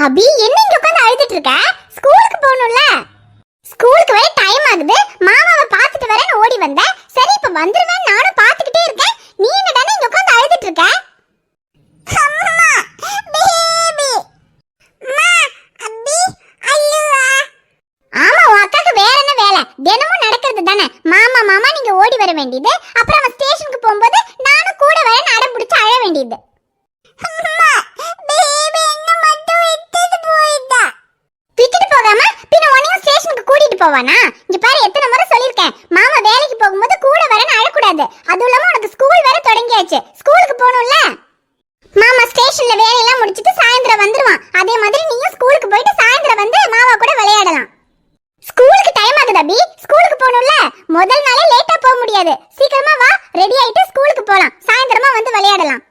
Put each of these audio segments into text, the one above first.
அபி என்ன இங்க உட்கார்ந்து அழுதுட்டு இருக்க? ஸ்கூலுக்கு போகணும்ல. ஸ்கூலுக்கு வர டைம் ஆகுது. மாமாவை பார்த்துட்டு வரேன்னு ஓடி வந்தேன். சரி இப்ப வந்துருவேன் நானும் பார்த்துக்கிட்டே இருக்கேன். நீ என்னடானே இங்க உட்கார்ந்து அழுதுட்டு இருக்க? அம்மா பேபி மா அபி அழுவா. ஆமா உன் அக்காக்கு வேற என்ன வேலை? தினமும் நடக்கிறது தானே. மாமா மாமா நீங்க ஓடி வர வேண்டியது. அப்புறம் அவன் ஸ்டேஷனுக்கு போகும்போது நானும் கூட வரேன்னு அடம் பிடிச்சு அழ வேண்டியது. போவானா? இங்க பாரு எத்தனை முறை சொல்லிருக்கேன். மாமா வேலைக்கு போகும்போது கூட வரேன்னு அழக்கூடாது. அதுவும் இல்லாம உனக்கு ஸ்கூல் வேற தொடங்கியாச்சு. ஸ்கூலுக்கு போகணும்ல. மாமா ஸ்டேஷன்ல வேலையெல்லாம் முடிச்சிட்டு சாயந்தரம் வந்துருவான். அதே மாதிரி நீயும் ஸ்கூலுக்கு போயிட்டு சாயந்தரம் வந்து மாமா கூட விளையாடலாம். ஸ்கூலுக்கு டைம் ஆகுது அபி. ஸ்கூலுக்கு போகணும்ல. முதல் நாளே லேட்டா போக முடியாது. சீக்கிரமா வா, ரெடி ஆயிட்டு ஸ்கூலுக்கு போலாம். சாயந்தரமா வந்து விளையாடலாம்.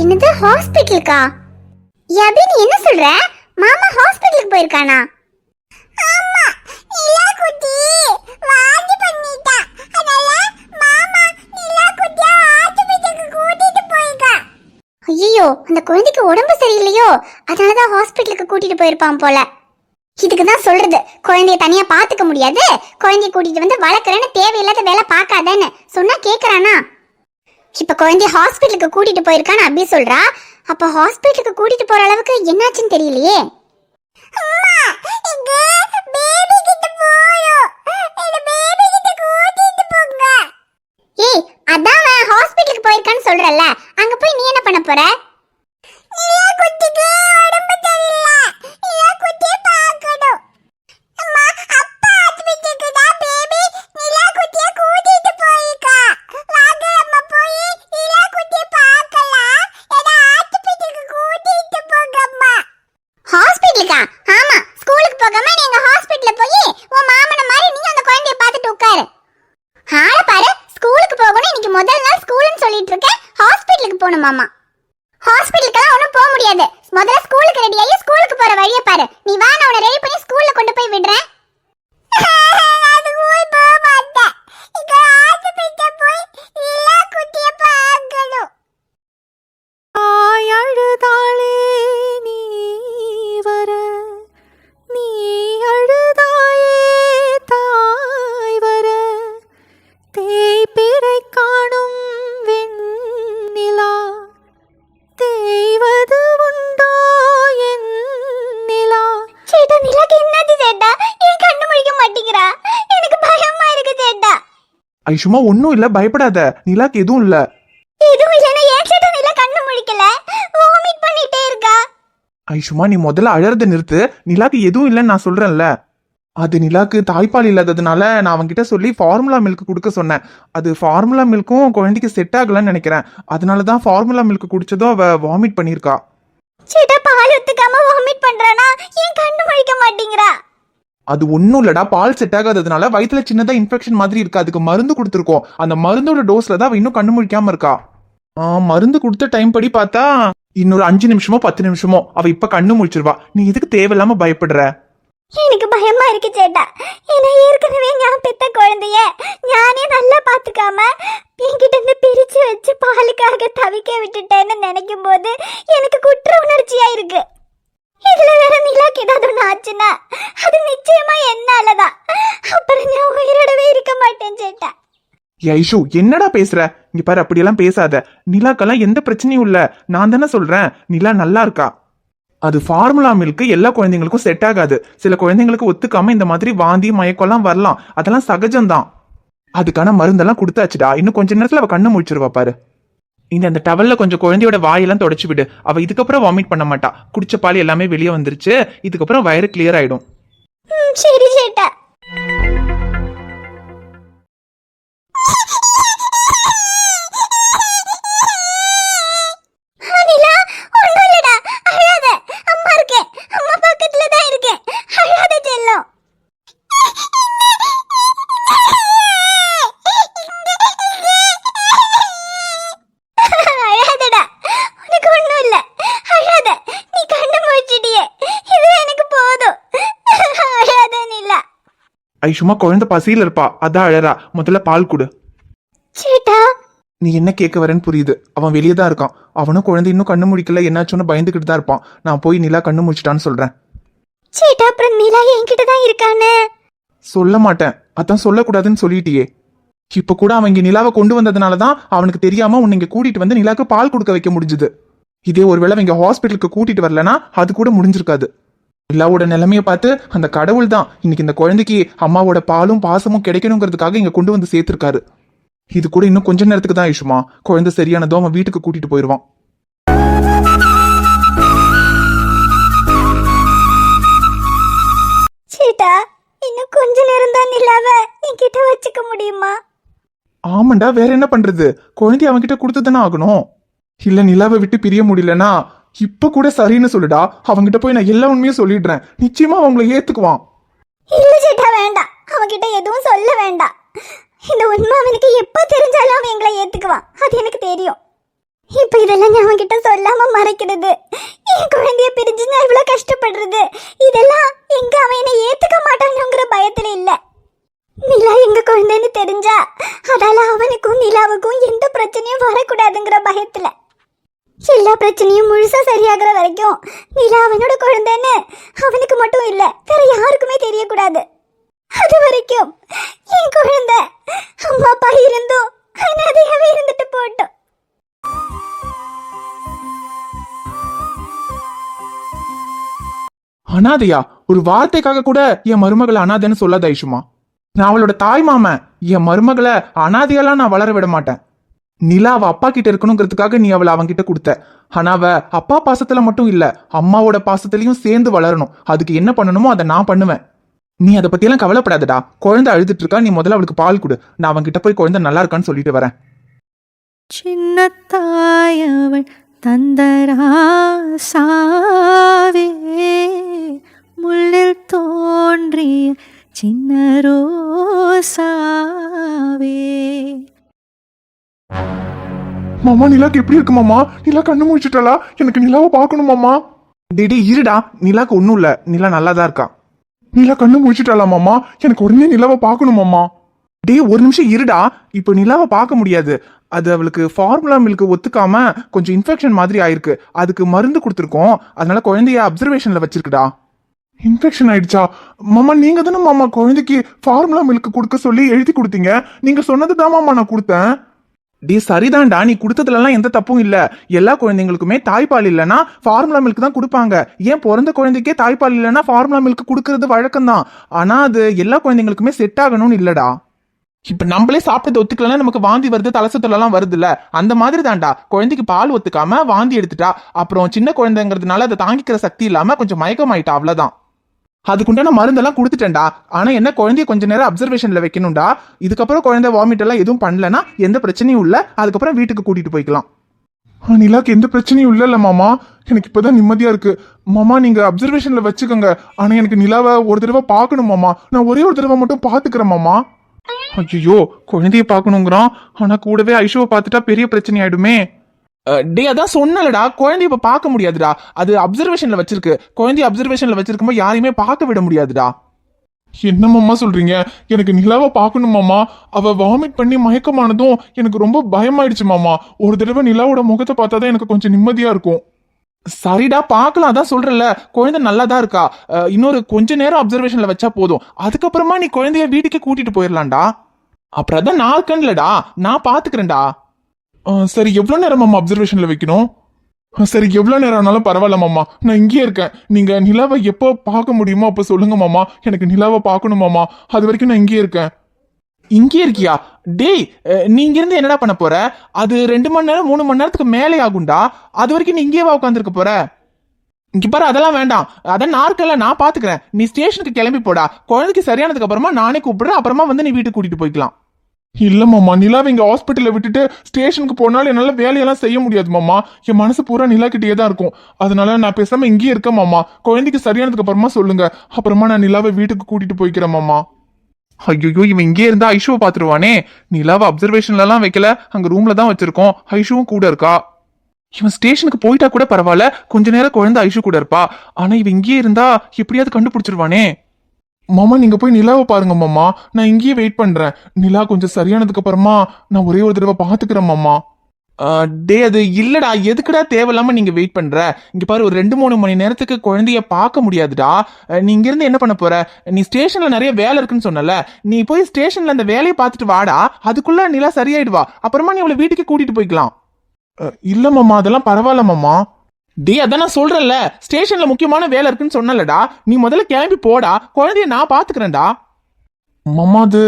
என்னது ஹாஸ்பிடலுக்கா? யபி நீ என்ன சொல்ற? மாமா ஹாஸ்பிடலுக்கு போயிருக்கானா? ஆமா நிலா குட்டி வாந்தி பண்ணிட்டா. அதனால மாமா நிலா குட்டியை ஹாஸ்பிடலுக்கு கூட்டிட்டு போயிருக்கா. ஐயோ அந்த குழந்தைக்கு உடம்பு சரியில்லையோ, அதனால தான் ஹாஸ்பிடலுக்கு கூட்டிட்டு போயிருப்பான் போல. இதுக்கு தான் சொல்றது குழந்தைய தனியா பாத்துக்க முடியாது, குழந்தைய கூட்டிட்டு வந்து வளர்க்கறேன்னு தேவையில்லாத வேலை பார்க்காதேன்னு சொன்னா கேக்குறானா? இப்ப குழந்தைய ஹாஸ்பிடலுக்கு கூட்டிட்டு போயிருக்கான்னு அபி சொல்றா. அப்ப ஹாஸ்பிடலுக்கு கூட்டிட்டு போற அளவுக்கு என்னாச்சுன்னு தெரியலையே. ஏய் அதான் ஹாஸ்பிடலுக்கு போயிருக்கான்னு சொல்றல, அங்க போய் நீ என்ன பண்ண போற? மாமா ஹாஸ்பிடலுக்குலாம் ஒண்ணும் போக முடியாது. முதல்ல ஸ்கூலுக்கு ரெடி ஆகி ஸ்கூலுக்கு போற வழியை பாரு. நீ வா, நான் உன்னை ரெடி பண்ணி ஸ்கூல்ல கொண்டு போய் விடுறேன். ஐஷுமா ஒன்னும் இல்ல, பயப்படாத. நிலாக்கு எதுவும் இல்ல. ஐஷுமா நீ முதல்ல அழறத நிறுத்து. நிலாக்கு எதுவும் இல்லன்னு நான் சொல்றேன்ல. அது நிலாக்கு தாய்ப்பால் இல்லாததுனால நான் அவன்கிட்ட சொல்லி ஃபார்முலா மில்க் கொடுக்க சொன்னேன். அது ஃபார்முலா மில்க்கும் குழந்தைக்கு செட் ஆகலன்னு நினைக்கிறேன். அதனாலதான் ஃபார்முலா மில்க் குடிச்சதும் அவ வாமிட் பண்ணிருக்கா. பால் ஊத்துக்காம வாமிட் பண்றானா? ஏன் கண்ணு முழிக்க மாட்டேங்கிறா? அது ஒன்னும் இல்லடா, பால் செட் ஆகாததுனால வயிற்றுல சின்னதா இன்ஃபெக்ஷன் மாதிரி இருக்கு. அதுக்கு மருந்து கொடுத்துருக்கோம். அந்த மருந்தோட டோஸ்ல தான் அவ இன்னும் கண்ணு முழிக்காம இருக்கா. மருந்து கொடுத்த டைம் படி பார்த்தா இன்னொரு 5 நிமிஷமோ 10 நிமிஷமோ அவ இப்ப கண்ணு முழிச்சிருவா. நீ எதுக்கு தேவையில்லாம பயப்படுற? எனக்கு பயமா இருக்கு சேட்டா. ஏன்னா ஏற்கனவே நான் பெத்த குழந்தைய நானே நல்லா பாத்துக்காம என்கிட்ட இருந்து பிரிச்சு வச்சு பாலுக்காக தவிக்க விட்டுட்டேன்னு நினைக்கும் போது எனக்கு குற்ற உணர்ச்சியா இருக்கு. இதுல வேற நிலாக்கு ஏதாவது ஒண்ணு ஆச்சுன்னா அது நிச்சயமா என்னாலதான். அப்புறம் நான் உயிரோடவே இருக்க மாட்டேன் சேட்டா. ஐஷு என்னடா பேசுற? இங்க பாரு, அப்படியெல்லாம் பேசாத. நிலாக்கெல்லாம் எந்த பிரச்சனையும் இல்ல. நான் தானே சொல்றேன் நிலா நல்லா இருக்கா. அது ஃபார்முலா மில்க் எல்லா குழந்தைங்களுக்கும் செட் ஆகாது. சில குழந்தைங்களுக்கு ஒத்துக்காம இந்த மாதிரி வாந்தி மயக்கம்லாம் வரலாம். அதெல்லாம் சகஜம்தான். அதுக்கான மருந்தெல்லாம் கொடுத்தாச்சுடா. இன்னும் கொஞ்ச நேரத்துல அவ கண்ணு முழிச்சிருவா பாரு. இந்த டவல்ல கொஞ்சம் குழந்தையோட வாயெல்லாம் தொடச்சு விடு. அவ இதுக்கப்புறம் வாமிட் பண்ண மாட்டா. குடிச்ச பால் எல்லாமே வெளியே வந்துருச்சு. இதுக்கப்புறம் வயிறு கிளியர் ஆயிடும். சரி சேட்டா. ஐஷுமா குழந்தை பசியில இருப்பா, அதான் அழறா. முதல்ல பால் கொடு. சேட்டா நீ என்ன கேட்க வரேன்னு புரியுது. அவன் வெளியே தான் இருக்கான். அவனும் குழந்தை இன்னும் கண்ணு முடிக்கல, என்னாச்சுன்னு பயந்துகிட்டு தான் இருப்பான். நான் போய் நிலா கண்ணு முடிச்சிட்டான்னு சொல்றேன். சேட்டா அப்புறம் நிலா என்கிட்ட தான் இருக்கானே. சொல்ல மாட்டேன், அதான் சொல்லக்கூடாதுன்னு சொல்லிட்டியே. இப்ப கூட அவன் இங்க நிலாவை கொண்டு வந்ததுனாலதான் அவனுக்கு தெரியாம உன்னை இங்க கூட்டிட்டு வந்து நிலாக்கு பால் கொடுக்க வைக்க முடிஞ்சுது. இதே ஒருவேளை இங்க ஹாஸ்பிட்டலுக்கு கூட்டிட்டு வரலனா அது கூட முடிஞ்சிருக்காது. நிலாவோட நிலைமைய பார்த்து அந்த கடவுள் தான் இன்னைக்கு இந்த குழந்தைக்கு அம்மாவோட பாலும் பாசமும் கிடைக்கணுங்கிறதுக்காக இங்க கொண்டு வந்து சேர்த்திருக்காரு. இது கூட இன்னும் கொஞ்ச நேரத்துக்கு தான் ஐஷுமா. குழந்தை சரியானதோ அவன் வீட்டுக்கு கூட்டிட்டு போயிடுவான். சேட்டா இன்னும் கொஞ்ச நேரம் தான் நிலாவை என்கிட்ட வச்சுக்க முடியுமா? ஆமாண்டா, வேற என்ன பண்றது? குழந்தை அவன்கிட்ட கொடுத்துதானே ஆகணும். இல்ல நிலாவை விட்டு பிரிய முடியலனா இப்ப கூட சரின்னு சொல்லுடா. அவன்கிட்ட போய் நான் எல்லா உண்மையும் சொல்லிடுறேன். நிச்சயமா அவங்களை ஏத்துக்குவான். இல்ல சேட்டா வேண்டாம், அவன்கிட்ட எதுவும் சொல்ல வேண்டாம். இந்த உண்மை அவனுக்கு எப்ப தெரிஞ்சாலும் அவன் எங்களை ஏத்துக்குவான், அது எனக்கு தெரியும். இப்ப இதெல்லாம் நான் அவன்கிட்ட சொல்லாம மறைக்கிறது, என் குழந்தைய பிரிஞ்சு நான் இவ்வளவு கஷ்டப்படுறது, இதெல்லாம் எங்க அவன் என்னை ஏத்துக்க மாட்டானுங்கிற பயத்துல இல்ல. நிலா எங்க குழந்தைன்னு தெரிஞ்சா அதால அவனுக்கும் நிலாவுக்கும் எந்த பிரச்சனையும் வரக்கூடாதுங்கிற பயத்துல. எல்லா பிரச்சனையும் முழுசா சரியாகிற வரைக்கும் நிலா அவனோட குழந்தைன்னு அவனுக்கு மட்டும் இல்ல வேற யாருக்குமே தெரியக்கூடாது. அது வரைக்கும் என் குழந்தை அம்மா அப்பா இருந்தும் அனாதையாவே இருந்துட்டு போட்டோம். அனாதையா? ஒரு வார்த்தைக்காக கூட என் மருமகளை அனாதைன்னு சொல்லாத ஐஷுமா. நான் அவளோட தாய் மாமன். என் மருமகளை அனாதையெல்லாம் நான் வளர விட மாட்டேன். நிலா அவ அப்பா கிட்ட இருக்கணுங்கிறதுக்காக நீ அவளை அவன்கிட்ட கொடுத்த. ஆனா அவ அப்பா பாசத்துல மட்டும் இல்ல, அம்மாவோட பாசத்திலையும் சேர்ந்து வளரணும். அதுக்கு என்ன பண்ணணுமோ அதை நான் பண்ணுவேன். நீ அதை பத்தியெல்லாம் கவலைப்படாதடா. குழந்தை அழுதுட்டு இருக்கா, நீ முதல்ல அவளுக்கு பால் கொடு. நான் அவன்கிட்ட போய் குழந்தை நல்லா இருக்கான்னு சொல்லிட்டு வரேன். சின்ன தாயவள் தந்தராசாவே, முள்ளில் தோன்றிய சின்ன ரோசாவே. மாமா நிலாக்கு எப்படி இருக்கு மாமா? நிலா கண்ணு முடிச்சுட்டாளா? எனக்கு நிலாவை பார்க்கணும் மாமா. டேடி இருடா, நிலாக்கு ஒன்றும் இல்லை, நிலா நல்லா தான் இருக்கா. நிலா கண்ணு முடிச்சுட்டாளா மாமா? எனக்கு உடனே நிலாவை பார்க்கணும் மாமா. டே ஒரு நிமிஷம் இருடா. இப்போ நிலாவை பார்க்க முடியாது. அது அவளுக்கு ஃபார்முலா மில்க் ஒத்துக்காம கொஞ்சம் இன்ஃபெக்ஷன் மாதிரி ஆயிருக்கு. அதுக்கு மருந்து கொடுத்துருக்கோம். அதனால குழந்தைய அப்சர்வேஷன்ல வச்சிருக்குடா. இன்ஃபெக்ஷன் ஆயிடுச்சா? மாமா நீங்க தானே மாமா குழந்தைக்கு ஃபார்முலா மில்க் கொடுக்க சொல்லி எழுதி கொடுத்தீங்க. நீங்க சொன்னதுதான் மாமா நான் கொடுத்தேன். டே சரிதான்டா, நீ கொடுத்ததுலாம் எந்த தப்பும் இல்ல. எல்லா குழந்தைங்களுக்குமே தாய்ப்பால் இல்லைன்னா ஃபார்முலா மில்க் தான் கொடுப்பாங்க. ஏன் பிறந்த குழந்தைக்கே தாய்ப்பால் இல்லைன்னா ஃபார்முலா மில்க் கொடுக்கறது வழக்கம் தான். ஆனா அது எல்லா குழந்தைங்களுக்குமே செட் ஆகணும்னு இல்லடா. இப்ப நம்மளே சாப்பிட்டது ஒத்துக்கலாம், நமக்கு வாந்தி வருது, தலசத்தெல்லாம் வருது இல்ல, அந்த மாதிரி தான்டா. குழந்தைக்கு பால் ஒத்துக்காம வாந்தி எடுத்துட்டா, அப்புறம் சின்ன குழந்தைங்கிறதுனால அதை தாங்கிக்கிற சக்தி இல்லாம கொஞ்சம் மயக்கமாயிட்டா, அவ்வளவுதான். அதுக்குண்டான மருந்தெல்லாம் கொடுத்துட்டேன்டா. ஆனா என்ன, குழந்தைய கொஞ்ச நேரம் அப்சர்வேஷன்ல வைக்கணும்டா. இதுக்கப்புறம் குழந்தை வாமிட் எல்லாம் எதுவும் பண்ணலன்னா எந்த பிரச்சனையும் இல்ல. அதுக்கப்புறம் வீட்டுக்கு கூட்டிட்டு போய்க்கலாம். நிலாக்கு எந்த பிரச்சனையும் இல்ல மாமா. எனக்கு இப்பதான் நிம்மதியா இருக்கு மாமா. நீங்க அப்சர்வேஷன்ல வச்சுக்கோங்க. ஆனா எனக்கு நிலாவை ஒரு தடவை பார்க்கணும் மாமா. நான் ஒரே ஒரு தடவை மட்டும் பாத்துக்கிறேன் மாமா. ஐயோ குழந்தைய பார்க்கணுங்கிறான். ஆனா கூடவே ஐஷுவை பார்த்துட்டா பெரிய பிரச்சனை ஆயிடுமே. டே அதான் சொன்னலடா, குழந்தைய இப்ப பார்க்க முடியாதுடா. அது அப்சர்வேஷன்ல வச்சிருக்கு. குழந்தைய அப்சர்வேஷன்ல வச்சிருக்கும்போது யாரையுமே பார்க்க விட முடியாதுடா. என்னமாம்மா சொல்றீங்க? எனக்கு நிலாவை பார்க்கணும் மாமா. அவ வாமிட் பண்ணி மயக்கமானதும் எனக்கு ரொம்ப பயமாயிடுச்சு மாமா. ஒரு தடவை நிலாவோட முகத்தை பார்த்தாதான் எனக்கு கொஞ்சம் நிம்மதியா இருக்கும். சரிடா பார்க்கலாம், அதான் சொல்றல, குழந்தை நல்லா தான் இருக்கா. இன்னொரு கொஞ்ச நேரம் அப்சர்வேஷன்ல வச்சா போதும். அதுக்கப்புறமா நீ குழந்தைய வீட்டுக்கு கூட்டிட்டு போயிடலாம்டா. அப்புறம் அதான் நான் இருக்கேன்லடா, நான் பாத்துக்கிறேன்டா. சரி எவ்வளவு நேரம் மாமா அப்சர்வேஷன்ல வைக்கணும்? சரி எவ்வளவு நேரம் ஆனாலும் பரவாயில்ல மாமா, நான் இங்கே இருக்கேன். நீங்க நிலாவை எப்போ பார்க்க முடியுமோ அப்ப சொல்லுங்க மாமா. எனக்கு நிலாவை பார்க்கணும் மாமா. அது வரைக்கும் நான் இங்கே இருக்கேன். இங்கே இருக்கியா? டேய் நீங்க இருந்து என்னடா பண்ண போற? அது 2 மணி நேரம் 3 மணி நேரத்துக்கு மேலே ஆகும்டா. அது வரைக்கும் நீ இங்கேவா உட்காந்துருக்க போற? இங்க பாரு அதெல்லாம் வேண்டாம். அதான் நாற்கல்ல நான் பாத்துக்கிறேன். நீ ஸ்டேஷனுக்கு கிளம்பி போடா. குழந்தைக்கு சரியானதுக்கு அப்புறமா நானே கூப்பிடுறேன். அப்புறமா வந்து நீ வீட்டுக்கு கூட்டிட்டு போய்க்கலாம். இல்ல மாமா, நிலாவை இங்க ஹாஸ்பிட்டல்ல விட்டுட்டு ஸ்டேஷனுக்கு போனாலும் என்னால வேலையெல்லாம் செய்ய முடியாது மாமா. என் மனசு பூரா நிலா கிட்டே தான் இருக்கும். அதனால நான் பேசாம இங்கேயே இருக்கேன் மாமா. குழந்தைக்கு சரியானதுக்கு அப்புறமா சொல்லுங்க. அப்புறமா நான் நிலாவை வீட்டுக்கு கூட்டிட்டு போய்க்கிறேன் மாமா. ஐயோ இவன் இங்கே இருந்தா ஐஷுவை பாத்துருவானே. நிலாவை அப்சர்வேஷன்ல எல்லாம் வைக்கல, அங்க ரூம்ல தான் வச்சிருக்கோம். ஐஷுவும் கூட இருக்கா. இவன் ஸ்டேஷனுக்கு போயிட்டா கூட பரவாயில்ல, கொஞ்ச நேரம் குழந்தை ஐஷு கூட இருப்பா. ஆனா இவன் இங்கே இருந்தா எப்படியாவது கண்டுபிடிச்சிருவானே. மாமா நீங்க போய் நிலாவை பாருங்க மாமா, நான் இங்கேயே வெயிட் பண்றேன். நிலா கொஞ்சம் சரியானதுக்கு அப்புறமா நான் ஒரே ஒரு தடவை பாத்துக்கிறேன் மாமா. டே அது இல்லடா, எதுக்குடா தேவையில்லாம நீங்க வெயிட் பண்ற? இங்க பாரு, ஒரு 2-3 மணி நேரத்துக்கு குழந்தைய பார்க்க முடியாதுடா. நீ இங்க இருந்து என்ன பண்ண போற? நீ ஸ்டேஷன்ல நிறைய வேலை இருக்குன்னு சொன்னல, நீ போய் ஸ்டேஷன்ல அந்த வேலையை பார்த்துட்டு வாடா. அதுக்குள்ள நிலா சரியாயிடுவா, அப்புறமா நீ அவளை வீட்டுக்கு கூட்டிட்டு போய்க்கலாம். இல்ல மாமா, அதெல்லாம் பரவாயில்ல மாமா. டே அதான் நான் சொல்றேன்ல, ஸ்டேஷன்ல முக்கியமான வேலை இருக்குன்னு சொன்னலடா, நீ முதல்ல கிளம்பி போடா, குழந்தைய நான் பாத்துக்கிறேன்டா. மாமா அது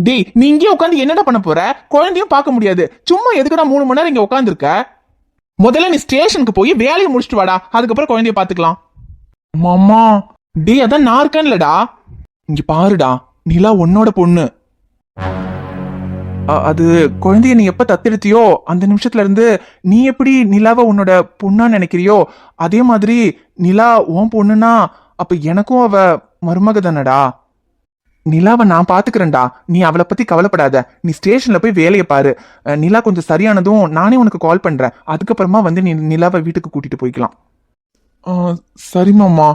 டேய், நீ இங்கே உட்காந்து என்னடா பண்ண போற? குழந்தையும் பார்க்க முடியாது, சும்மா எதுக்குடா 3 மணி நேரம் இங்க உட்காந்துருக்க? முதல்ல நீ ஸ்டேஷனுக்கு போய் வேலையை முடிச்சுட்டு வாடா, அதுக்கப்புறம் குழந்தைய பாத்துக்கலாம். மாமா டேய் அதான் நான் இருக்கேன்லடா. இங்க பாருடா, நிலா உன்னோட பொண்ணு. அது குழந்தைய நீ எப்ப தத்தெடுத்தியோ அந்த நிமிஷத்துல இருந்து நீ எப்படி நிலாவை உன்னோட பொண்ணா நினைக்கிறியோ, அதே மாதிரி நிலா உன் பொண்ணுனா அப்ப எனக்கும் அவ மருமக தானடா. நிலாவை நான் பாத்துக்கிறேன்டா, நீ அவளை பத்தி கவலைப்படாத. நீ ஸ்டேஷன்ல போய் வேலையை பாரு. நிலா கொஞ்சம் சரியானதும் நானே உனக்கு கால் பண்றேன், அதுக்கப்புறமா வந்து நீ நிலாவை வீட்டுக்கு கூட்டிட்டு போய்க்கலாம். சரி மாமா,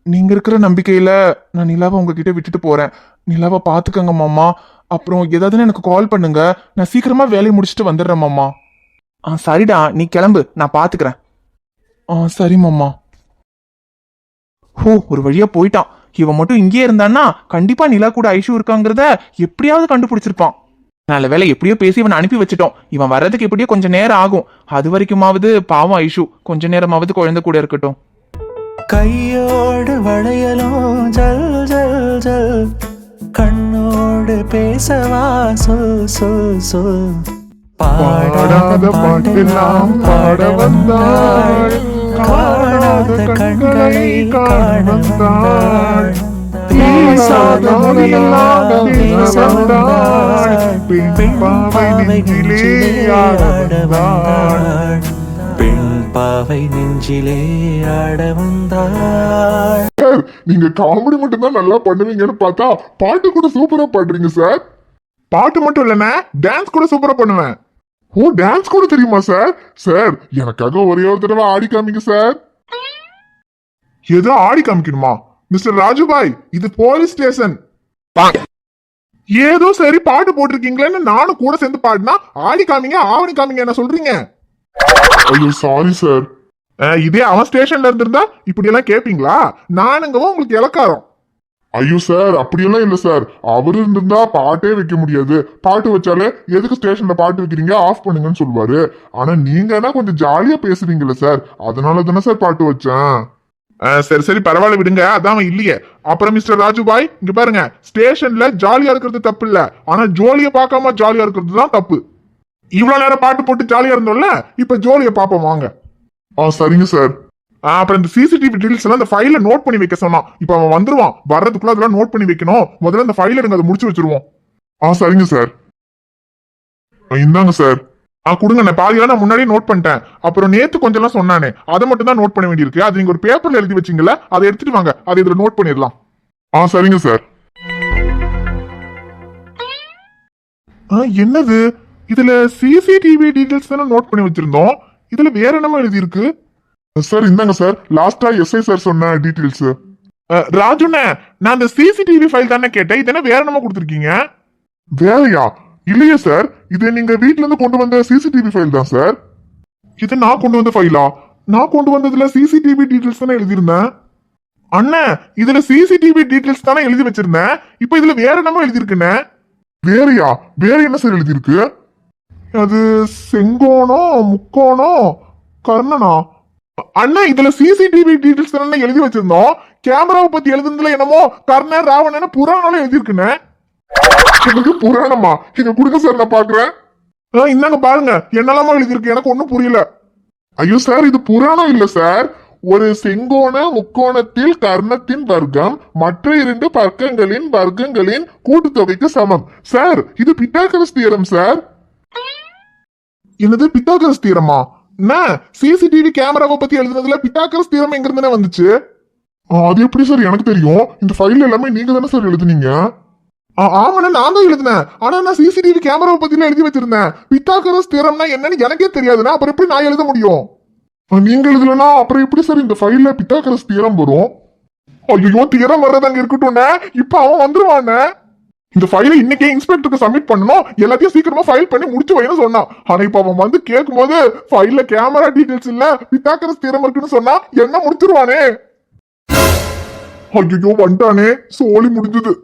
நீங்க இருக்கிற நம்பிக்கையில நான் நிலாவை உங்ககிட்ட விட்டுட்டு போறேன். நிலாவை பாத்துக்கங்க மாமா. அப்புறம் ஏதாவதுன்னு எனக்கு கால் பண்ணுங்க, நான் சீக்கிரமா வேலையை முடிச்சுட்டு வந்துடுறேன் மாமா. சரிடா, நீ கிளம்பு, நான் பாத்துக்கிறேன். சரி மாமா. ஒரு வழியா போயிட்டான். இவன் மட்டும் இங்கே இருந்தான்னா கண்டிப்பா நிலா கூட ஐஷு இருக்காங்கிறத எப்படியாவது கண்டுபிடிச்சிருப்பான். நல்ல வேலை, எப்படியோ பேசி இவன் அனுப்பி வச்சிட்டோம். இவன் வர்றதுக்கு எப்படியோ கொஞ்சம் நேரம் ஆகும். அது வரைக்குமாவது பாவம் ஐஷு கொஞ்ச நேரமாவது குழந்தை கூட இருக்கட்டும். கையோடு வளையலும் ஜல் ஜல் ஜல், கண்ணோடு பேசவா சொல் சொல் சொல், பாடாத பாட்டெல்லாம் பாட வந்தாள், காணாத கண்களை காண வந்தாள், பேசாத மொழியெல்லாம் பேச வந்தாள், பெண் பாவை நெஞ்சிலே ஆட வந்தாள், பெண் பாவை நெஞ்சிலே ஆட வந்தாள். நீங்க காமெடி மட்டும் தான் நல்லா பண்ணுவீங்கன்னு பார்த்தா பாட்டு கூட சூப்பரா பாடுறீங்க சார். பாட்டு மட்டும் இல்லைன்னா டான்ஸ் கூட சூப்பரா பண்ணுவேன். ஓ, டான்ஸ் கூட தெரியுமா சார்? சார் எனக்காக ஒரே ஒரு தடவை ஆடி காமிங்க சார். ஏதோ ஆடி காமிக்கணுமா? மிஸ்டர் ராஜுபாய், இது போலீஸ் ஸ்டேஷன். ஏதோ சரி பாட்டு போட்டிருக்கீங்களேன்னு நானும் கூட சேர்ந்து பாடினா ஆடி காமிங்க ஆவணி காமிங்க என்ன சொல்றீங்க? ஐயோ சாரி சார். இதே அவன் ஸ்டேஷன்ல இருந்திருந்தா இப்படி எல்லாம் கேப்பீங்களா? நானுங்கவும் உங்களுக்கு இலக்காரம். ஐயோ சார், அப்படியெல்லாம் இல்ல சார். அவரு இருந்திருந்தா பாட்டே வைக்க முடியாது. பாட்டு வச்சாலே எதுக்கு ஸ்டேஷன்ல பாட்டு வைக்கிறீங்க, ஆஃப் பண்ணுங்கன்னு சொல்லுவாரு. ஆனா நீங்கன்னா கொஞ்சம் ஜாலியா பேசுறீங்கல்ல சார், அதனால தானே சார் பாட்டு வச்சேன். சரி சரி பரவாயில்ல விடுங்க, அதான் அவன் இல்லையே. அப்புறம் மிஸ்டர் ராஜுபாய், இங்க பாருங்க, ஸ்டேஷன்ல ஜாலியா இருக்கிறது தப்பு இல்ல, ஆனா ஜோலிய பார்க்காம ஜாலியா இருக்கிறது தான் தப்பு. இவ்வளவு நேரம் பாட்டு போட்டு ஜாலியா இருந்தோம்ல, இப்ப ஜோலிய பாப்போம் வாங்க. சரிங்க சார். அப்புறம் இந்த சிசிடிவி டீடைல்ஸ் எல்லாம் இந்த ஃபைல நோட் பண்ணி வைக்க சொன்னான். இப்ப அவன் வந்துருவான், வர்றதுக்குள்ள அதெல்லாம் நோட் பண்ணி வைக்கணும். முதல்ல இந்த ஃபைல எடுங்க, அதை முடிச்சு வச்சிருவோம். சரிங்க சார். இந்தாங்க சார். கொடுங்க, நான் பாதியெல்லாம் நான் முன்னாடியே நோட் பண்ணிட்டேன். அப்புறம் நேத்து கொஞ்சம் எல்லாம் சொன்னானே, அதை மட்டும் தான் நோட் பண்ண வேண்டியிருக்கு. அது நீங்க ஒரு பேப்பர்ல எழுதி வச்சீங்கல்ல, அதை எடுத்துட்டு வாங்க, அதை இதுல நோட் பண்ணிடலாம். சரிங்க சார். என்னது இதுல சிசிடிவி டீடைல்ஸ் தானே நோட் பண்ணி வச்சிருந்தோம், இதுல வேற என்னமா எழுதி இருக்கு? சார் இந்தாங்க சார், லாஸ்டா எஸ்ஐ சார் சொன்ன டீடைல்ஸ். ராஜுண்ணே, நான் அந்த சிசிடிவி ஃபைல் தானே கேட்டேன், இது என்ன வேற என்னமா கொடுத்துருக்கீங்க? வேலையா? இல்லையே சார், இது நீங்க வீட்ல இருந்து கொண்டு வந்த சிசிடிவி ஃபைல் தான் சார். இது நான் கொண்டு வந்த ஃபைலா? நான் கொண்டு வந்ததுல சிசிடிவி டீடைல்ஸ் தானே எழுதியிருந்தேன். அண்ணே, இதுல சிசிடிவி டீடைல்ஸ் தானே எழுதி வச்சிருந்தேன், இப்ப இதுல வேற என்னமா எழுதிருக்குண்ணே? வேறையா? வேற என்ன சார் எழுதிருக்கு? அது செங்கோணம் முக்கோணம் கர்ணனா? அண்ணா, இதுல சிசிடிவி டீடைல்ஸ் தானே எழுதி வச்சிருந்தோம், கேமராவை பத்தி எழுதுனதுல என்னமோ கர்ணன் ராவணன் புராணம் எழுதிருக்குண்ணே. எனக்கு புராணமா? இங்க கொடுங்க சார், நான் பாக்குறேன். இந்தாங்க பாருங்க, என்னெல்லாமோ எழுதிருக்கு, எனக்கு ஒன்னும் புரியல. ஐயோ சார், இது புராணம் இல்ல சார். ஒரு செங்கோண முக்கோணத்தில் கர்ணத்தின் வர்க்கம் மற்ற 2 பக்கங்களின் வர்க்கங்களின் கூட்டுத்தொகைக்கு சமம். சார் இது பித்தாகரஸ் தியரம் சார். என்னது பித்தாகரஸ் தியரமா? என்ன சிசிடிவி கேமராவை பத்தி எழுதுனதுல பித்தாகரஸ் தியரம் எங்க இருந்துனே வந்துச்சு? அது எப்படி சார் எனக்கு தெரியும்? இந்த ஃபைல் எல்லாமே நீங்க தானே சார் எழுதுனீங்க? ஆமாண்ணா, நான் தான் எழுதினேன். ஆனா நான் சிசிடிவி கேமராவை பத்தி எழுதி வச்சிருந்தேன். பித்தாகரஸ் தியரம்னா என்னன்னு எனக்கே தெரியாதுன்னா அப்புறம் எப்படி நான் எழுத முடியும்? நீங்க எழுதலனா அப்புறம் எப்படி சார் இந்த ஃபைல்ல பித்தாகரஸ் தியரம் வரும்? ஐயோ தியரம் வர்றதாங்க இருக்கட்டும்ண்ணே, இப்ப அவன் வந்துருவானே. இந்த ஃபைலை இன்னைக்கே இன்ஸ்பெக்டருக்கு சப்மிட் பண்ணணும், எல்லாத்தையும் சீக்கிரமா ஃபைல் பண்ணி முடிச்சு வைன்னு சொன்னான். ஆனா இப்ப அவன் வந்து கேட்கும் போது ஃபைல்ல கேமரா டீடைல்ஸ் இல்ல, பித்தாக்கரஸ் தியரம் இருக்குன்னு சொன்னா என்ன முடிச்சிருவானே. ஐயோ வந்துட்டானே, சோலி முடிஞ்சது.